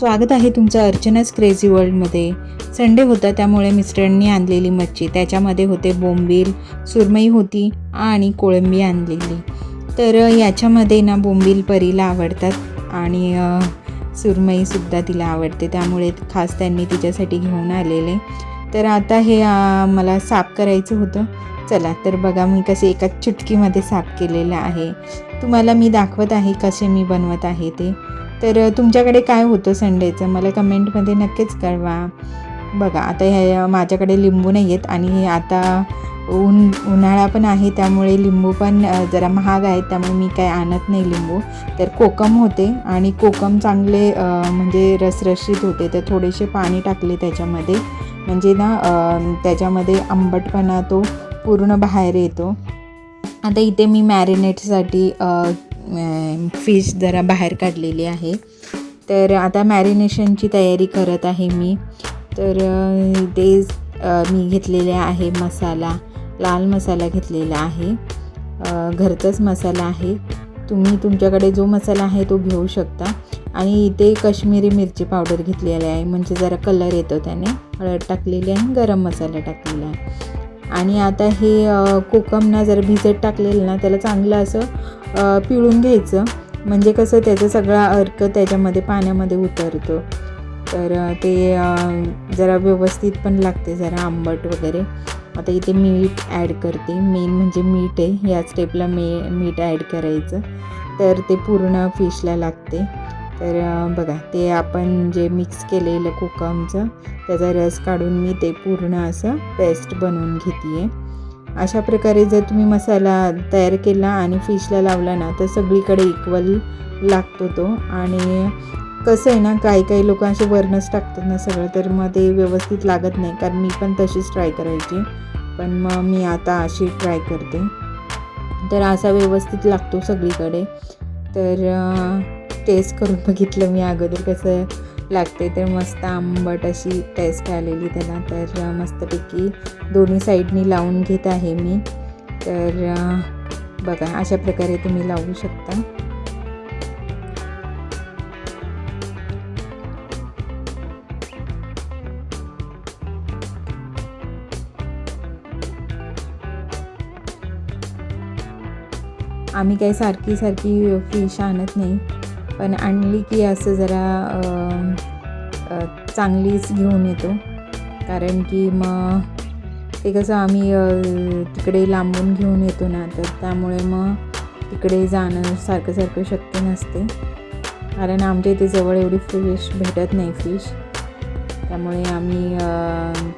स्वागत आहे तुमचं अर्चनाच क्रेझी वर्ल्डमध्ये। संडे होता त्यामुळे मिस्टरांनी आणलेली मच्छी, त्याच्यामध्ये होते बोंबील, सुरमई होती आणि कोळंबी आणलेली। तर याच्यामध्ये ना बोंबील परीला आवडतात आणि सुरमईसुद्धा तिला आवडते, त्यामुळे खास त्यांनी तिच्यासाठी घेऊन आलेले। तर आता हे मला साफ करायचं होतं। चला तर बघा मी कसे एका चुटकीमध्ये साफ केलेलं आहे। तुम्हाला मी दाखवत आहे कसे मी बनवत आहे ते। तर तुमच्याकडे काय होतं संडेचं मला कमेंटमध्ये नक्कीच कळवा। बघा आता ह्या माझ्याकडे लिंबू नाही आहेत आणि आता उन्हाळा पण आहे, त्यामुळे लिंबू पण जरा महाग आहेत, त्यामुळे मी काय आणत नाही लिंबू। तर कोकम होते आणि कोकम चांगले म्हणजे रसरशीत होते, तर थोडेसे पाणी टाकले त्याच्यामध्ये, म्हणजे ना त्याच्यामध्ये आंबटपणा तो पूर्ण बाहेर येतो। आता इथे मी मॅरिनेटसाठी फिश जरा बाहेर काढलेली आहे। तर आता मॅरिनेशनची तयारी करत आहे मी। तर ते मी घेतलेले आहे मसाला, लाल मसाला घेतलेला आहे, घरचाच मसाला आहे। तुम्ही तुमच्याकडे जो मसाला आहे तो घेऊ शकता। आणि इथे काश्मीरी मिरची पावडर घेतलेली आहे, म्हणजे जरा कलर येतो त्याने। हळद टाकलेली आहे, गरम मसाला टाकलेला आहे। आणि आता हे कोकम जर भिजत टाकलेलं ना त्याला चांगलं असं पिळून घ्यायचं, म्हणजे कसं त्याचा सगळा अर्क त्याच्यामध्ये पाण्यामध्ये उतरतो, तर ते जरा व्यवस्थित पण लागते, जरा आंबट वगैरे। आता इथे मीठ ॲड करते, मेन म्हणजे मीठ आहे, या स्टेपला मीठ ॲड करायचं, तर ते पूर्ण फिशला लागते। तर बघा ते आपण जे मिक्स केलेलं कोकमचं त्याचा रस काढून मी ते पूर्ण असं पेस्ट बनवून घेते आहे। अशा प्रकारे जर तुम्ही मसाला तयार केला आणि फिशला लावला ना तर सगळीकडे इक्वल लागतो तो। आणि कसं आहे ना काही लोक असे वरणच टाकतात ना सगळं, तर मग ते व्यवस्थित लागत नाही, कारण मी पण तशीच ट्राय करायची, पण मग मी आता अशी ट्राय करते, तर असा व्यवस्थित लागतो सगळीकडे। तर टेस्ट करून बघितलं मी अगोदर कसं लागते, तर मस्त आंबट अशी टेस्ट आलेली त्याला। तर मस्तपैकी दोन्ही साईडनी लावून घेत आहे मी। तर बघा अशा प्रकारे तुम्ही लावू शकता। आम्ही काही सारखी फिश आणत नाही, पण आणली की असं जरा चांगलीच घेऊन येतो, कारण की मग ते कसं आम्ही तिकडे लांबून घेऊन येतो ना, तर त्यामुळे मग तिकडे जाणं सारखं शक्य नसते, कारण आमच्या इथे जवळ एवढी फिश भेटत नाही फिश, त्यामुळे आम्ही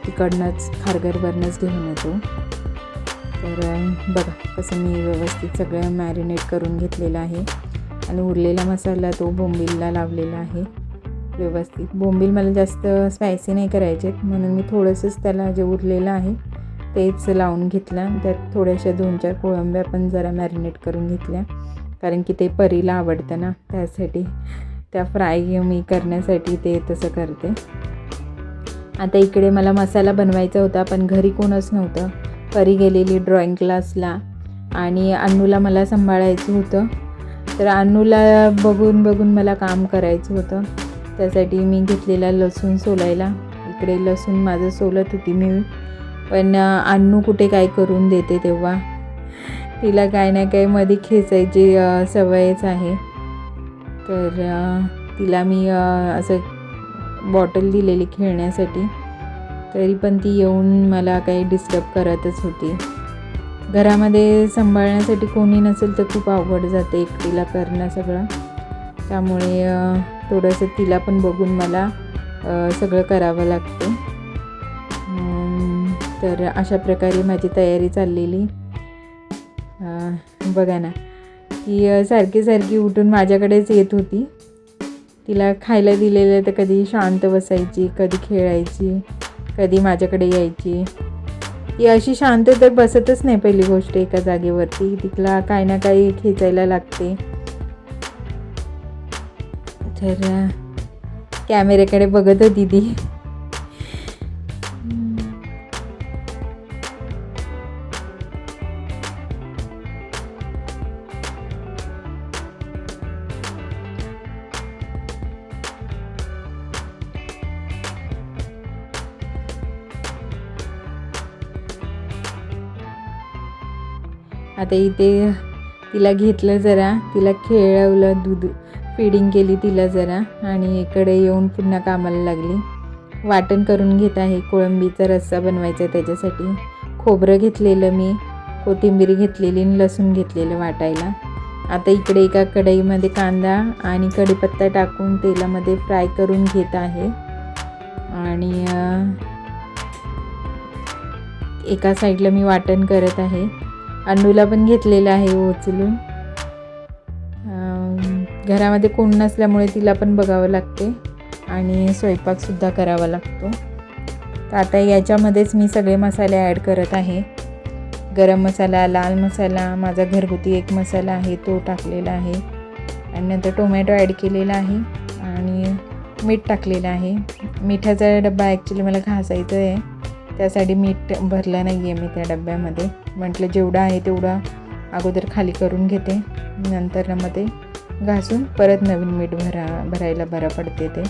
तिकडनंच खारघरवरनंच घेऊन येतो। तर बघा कसं मी व्यवस्थित सगळं मॅरिनेट करून घेतलेलं आहे आणि उरलेला मसाला तो बोंबीलला लावलेला आहे व्यवस्थित। बोंबील मला जास्त स्पायसी नाही करायचे, म्हणून मी थोडंसंच त्याला जे उरलेलं आहे तेच लावून घेतलं। त्यात थोड्याशा 2-4 कोळंब्या पण जरा मॅरिनेट करून घेतल्या, कारण की ते परीला आवडतं ना, त्यासाठी त्या फ्राय मी करण्यासाठी ते तसं करते। आता इकडे मला मसाला बनवायचा होता, पण घरी कोणच नव्हतं, परी गेलेली ड्रॉइंग क्लासला आणि अन्नूला मला सांभाळायचं होतं। तर अन्नूला बघून मला काम करायचं होतं, त्यासाठी मी घेतलेला लसूण सोलायला। इकडे लसूण माझं सोलत होती मी, पण अन्नू कुठे काय करून देते, तेव्हा तिला काय ना काय मध्ये खेचायची सवयच आहे। तर तिला मी असं बॉटल दिलेली खेळण्यासाठी, तरी पण ती येऊन मला काही डिस्टर्ब करतच होती। घरामध्ये सांभाळण्यासाठी कोणी नसेल तर खूप अवघड जाते एकटीला करणं सगळं, त्यामुळे थोडंसं तिला पण बघून मला सगळं करावं लागते। तर अशा प्रकारे माझी तयारी चाललेली। बघा ना ती सारखी उठून माझ्याकडेच येत होती, तिला खायला दिलेलं तर कधी शांत बसायची, कधी खेळायची, कधी माझ्याकडे यायची। ती अशी शांत तर बसतच नाही पहिली गोष्ट एका जागेवरती, तिला काही ना काही खेचायला लागते। तर कॅमेऱ्याकडे बघत होती ती। आता इथे तिला घेतलं जरा, तिला खेळवलं, दूध फीडिंग केली तिला जरा आणि इकडे येऊन पुन्हा कामाला लागली. वाटण करून घेत आहे. कोळंबीचा रस्सा बनवायचा आहे त्याच्यासाठी. खोबरं घेतलेलं मी, कोथिंबीर घेतलेली आणि लसूण घेतलेलं वाटायला. आता इकडे एका कढईमध्ये कांदा आणि कढीपत्ता टाकून तेलामध्ये फ्राय करून घेत आहे. आणि एका साईडला मी वाटण करत आहे. अन्नूला पण घेतलेलं आहे उचलून. घरामध्ये कोण नसल्यामुळे तिला पण बघावं लागते आणि स्वयंपाकसुद्धा करावा लागतो. तर आता याच्यामध्येच मी सगळे मसाले ॲड करत आहे. गरम मसाला, लाल मसाला, माझा घरगुती एक मसाला आहे तो टाकलेला आहे आणि नंतर टोमॅटो ॲड केलेला आहे आणि मीठ टाकलेलं आहे. मिठाचा डबा ॲक्च्युली मला घासायचं आहे, त्यासाठी मीठ भरलं नाही आहे मी त्या डब्यामध्ये. म्हटलं जेवढं आहे तेवढं अगोदर खाली करून घेते, नंतर मग ते घासून परत नवीन मीठ भरायला बरं पडते. ते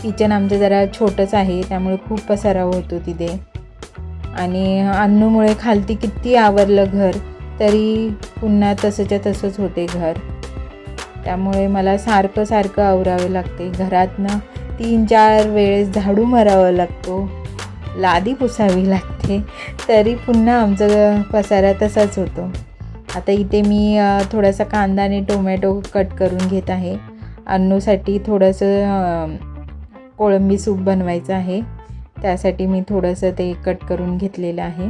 किचन आमचं जरा छोटंच आहे त्यामुळे खूप पसारा होतो तिथे. आणि अन्नूमुळे खालती किती आवरलं घर तरी पुन्हा तसंच्या तसंच होते घर. त्यामुळे मला सारखं आवरावे लागते. घरातनं 3-4 वेळेस झाडू मारावा लागतो, लादी पुसावी लागते, तरी पुन्हा आमचं पसारा तसाच होतो. आता इथे मी थोडासा कांदा आणि टोमॅटो कट करून घेत आहे. अन्नूसाठी थोडंसं कोळंबी सूप बनवायचं आहे, त्यासाठी मी थोडंसं ते कट करून घेतलेलं आहे.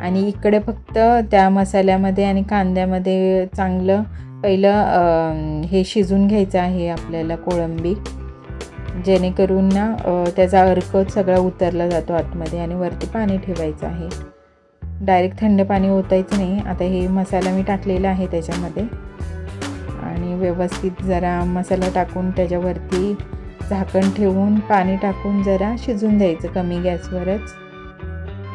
आणि इकडे फक्त त्या मसाल्यामध्ये आणि कांद्यामध्ये चांगलं पहिलं हे शिजून घ्यायचं आहे आपल्याला कोळंबी, जेणेकरून ना त्याचा अर्क सगळा उतरला जातो आतमध्ये आणि वरती पाणी ठेवायचं आहे. डायरेक्ट थंड पाणी ओतायचं नाही. आता हे मसाला मी टाकलेला आहे त्याच्यामध्ये आणि व्यवस्थित जरा मसाला टाकून त्याच्यावरती झाकण ठेवून पाणी टाकून जरा शिजून द्यायचं कमी गॅसवरच.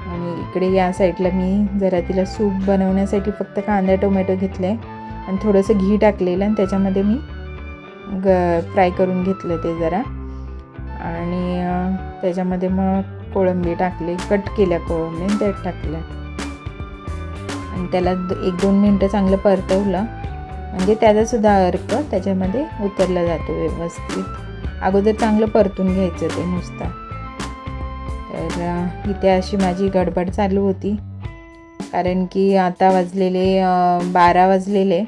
आणि इकडे या साईडला मी जरा तिला सूप बनवण्यासाठी फक्त कांदा टोमॅटो घेतलं आहे आणि थोडंसं घी टाकलेलं आणि त्याच्यामध्ये मी फ्राय करून घेतलं ते जरा. आणि त्याच्यामध्ये मग कोळंबी टाकले, कट केल्या कोळंबी आणि त्यात टाकल्या आणि त्याला 1-2 मिनटं चांगलं परतवलं म्हणजे त्याचासुद्धा अर्क त्याच्यामध्ये उतरला जातो व्यवस्थित. अगोदर चांगलं परतून घ्यायचं ते नुसतं. तर इथे अशी माझी गडबड चालू होती, कारण की आता वाजलेले 12 वाजलेले.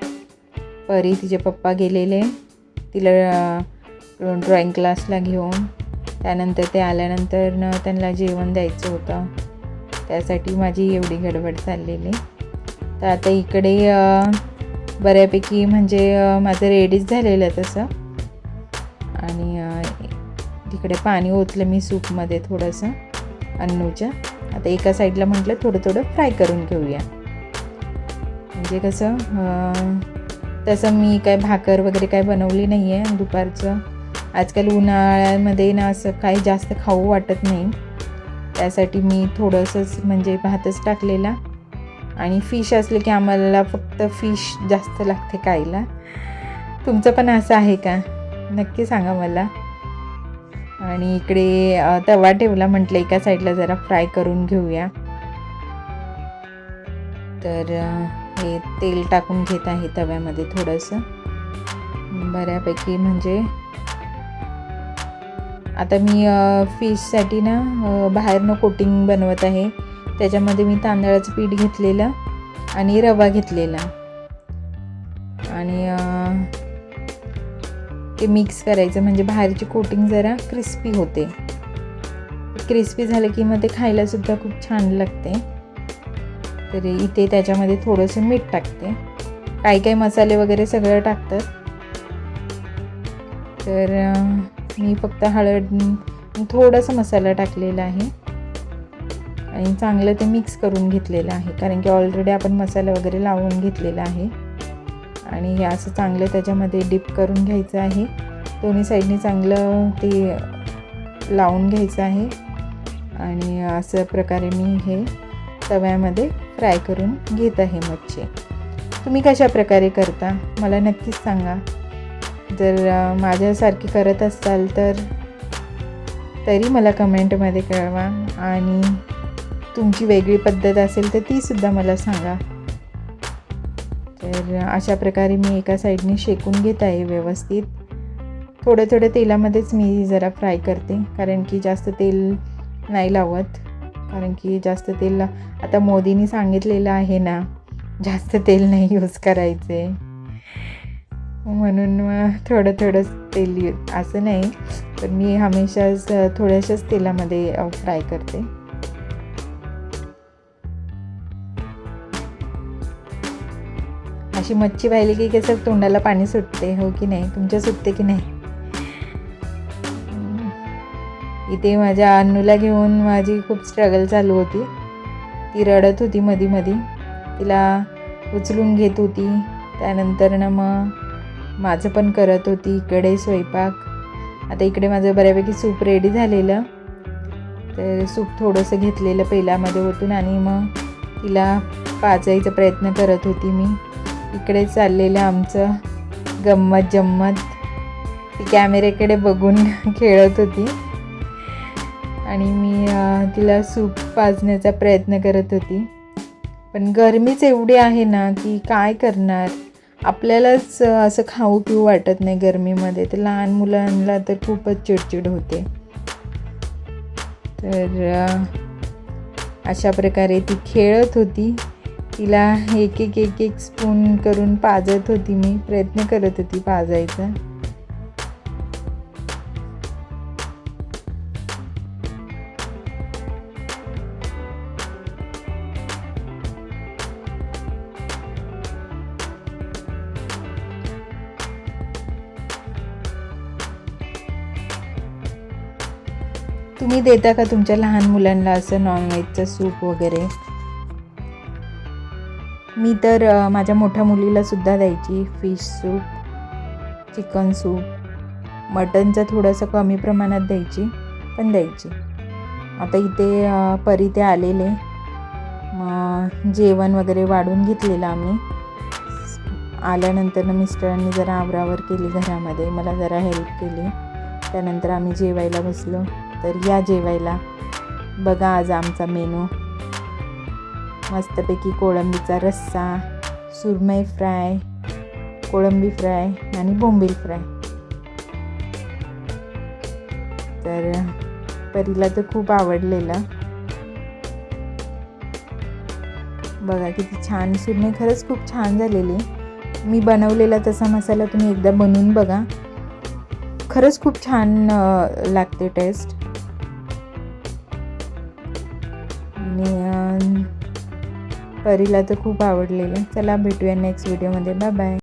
परी तिचे पप्पा गेलेले तिला ड्रॉइंग क्लासला घेऊन. त्यानंतर ते आल्यानंतर त्यांना जेवण द्यायचं होतं, त्यासाठी माझी एवढी गडबड चाललेली. तर आता इकडे बऱ्यापैकी म्हणजे माझं रेडीच झालेलं तसं. आणि तिकडे पाणी ओतलं मी सूपमध्ये थोडंसं अन्नूच्या. आता एका साईडला म्हटलं थोडं फ्राय करून घेऊया, म्हणजे कसं तसं मी काय भाकर वगैरे काय बनवली नाही आहे दुपारचं. आजकाल उन्हाळ्यामध्ये ना असं काही जास्त खाऊ वाटत नाही, त्यासाठी मी थोडंसंच म्हणजे भातच टाकलेला. आणि फिश असले की आम्हाला फक्त फिश जास्त लागते खायला. तुमचं पण असं आहे का? नक्की सांगा मला. आणि इकडे तवा ठेवला, म्हटलं एका साईडला जरा फ्राय करून घेऊया. तर हे तेल टाकून घेत आहे तव्यामध्ये थोडंसं बऱ्यापैकी. म्हणजे आता मी फिशसाठी ना बाहेरनं कोटिंग बनवत आहे. त्याच्यामध्ये मी तांदळाचं पीठ घेतलेलं आणि रवा घेतलेला आणि ते मिक्स करायचं, म्हणजे बाहेरची कोटिंग जरा क्रिस्पी होते. क्रिस्पी झालं की मग ते खायलासुद्धा खूप छान लागते. तर इथे त्याच्यामध्ये थोडंसं मीठ टाकते, काही मसाले वगैरे सगळं टाकतात. तर मी फक्त हळद थोडासा मसाला टाकलेला आहे आणि चांगलं ते मिक्स करून घेतलेलं आहे, कारण की ऑलरेडी आपण मसाला वगैरे लावून घेतलेला आहे. आणि हे असं चांगलं त्याच्यामध्ये डिप करून घ्यायचं आहे. दोन्ही साईडनी चांगलं ते लावून घ्यायचं आहे. आणि असं प्रकारे मी हे तव्यामध्ये फ्राय करून घेत आहे मच्छी. तुम्ही कशा प्रकारे करता मला नक्कीच सांगा. जर माझ्यासारखी करत असाल तर तरी मला कमेंटमध्ये कळवा. आणि तुमची वेगळी पद्धत असेल तर तीसुद्धा मला सांगा. तर अशा प्रकारे मी एका साईडने शेकून घेत आहे व्यवस्थित. थोड्या थोड्या तेलामध्येच मी जरा फ्राय करते, कारण की जास्त तेल नाही लावत, कारण की जास्त तेल आता मोदींनी सांगितलेलं आहे ना, जास्त तेल नाही यूज करायचे, म्हणून मग थोडं थोडं तेल असं नाही, पण मी हमेशाच थोड्याशाच तेलामध्ये फ्राय करते. अशी मच्छी पाहिली की कसं तोंडाला पाणी सुटते, हो की नाही? तुमच्या सुटते की नाही? इथे माझ्या अन्नूला घेऊन माझी खूप स्ट्रगल चालू होती. ती रडत होती मधी मधी, तिला उचलून घेत होती. त्यानंतर ना मग माझं पण करत होती इकडे स्वयंपाक. आता इकडे माझं बऱ्यापैकी सूप रेडी झालेलं, तर सूप थोडंसं घेतलेलं पहिल्यामध्ये ओतून आणि मग तिला पाजायचा प्रयत्न करत होती मी. इकडे चाललेलं आमचं गंमत जम्मत. ती कॅमेऱ्याकडे बघून खेळत होती आणि मी तिला सूप पाजण्याचा प्रयत्न करत होती. पण गरमीच एवढी आहे ना की काय करणार, आपल्यालाच असं खाऊ पिऊ वाटत नाही गरमीमध्ये, तर लहान मुलांना तर खूपच चिडचिड होते. तर अशा प्रकारे ती खेळत होती. तिला एक एक स्पून करून पाजत होती मी, प्रयत्न करत होती पाजायचा. तुम्ही देता का तुमच्या लहान मुलांना असं नॉनव्हेजचं सूप वगैरे? मी तर माझ्या मोठ्या मुलीलासुद्धा द्यायची फिश सूप, चिकन सूप. मटनचं थोडंसं कमी प्रमाणात द्यायची, पण द्यायची. आता इथे परी ते आलेले, मग जेवण वगैरे वाढून घेतलेलं आम्ही. आल्यानंतर मिस्टरांनी जरा आवरावर केली घरामध्ये, मला जरा हेल्प केली. त्यानंतर आम्ही जेवायला बसलो. तर या जेवायला. बघा आज आमचा मेनू. मस्तपैकी कोळंबीचा रस्सा, सुरमई फ्राय, कोळंबी फ्राय आणि बोंबील फ्राय. तर परीला तर खूप आवडलेलं. बघा किती छान, सुरमई खरंच खूप छान झालेली. मी बनवलेला तसा मसाला तुम्ही एकदा बनवून बघा, खरंच खूप छान लागते टेस्ट. आणि परीला तर खूप आवडलेलं. चला भेटूया नेक्स्ट व्हिडिओमध्ये. Bye bye.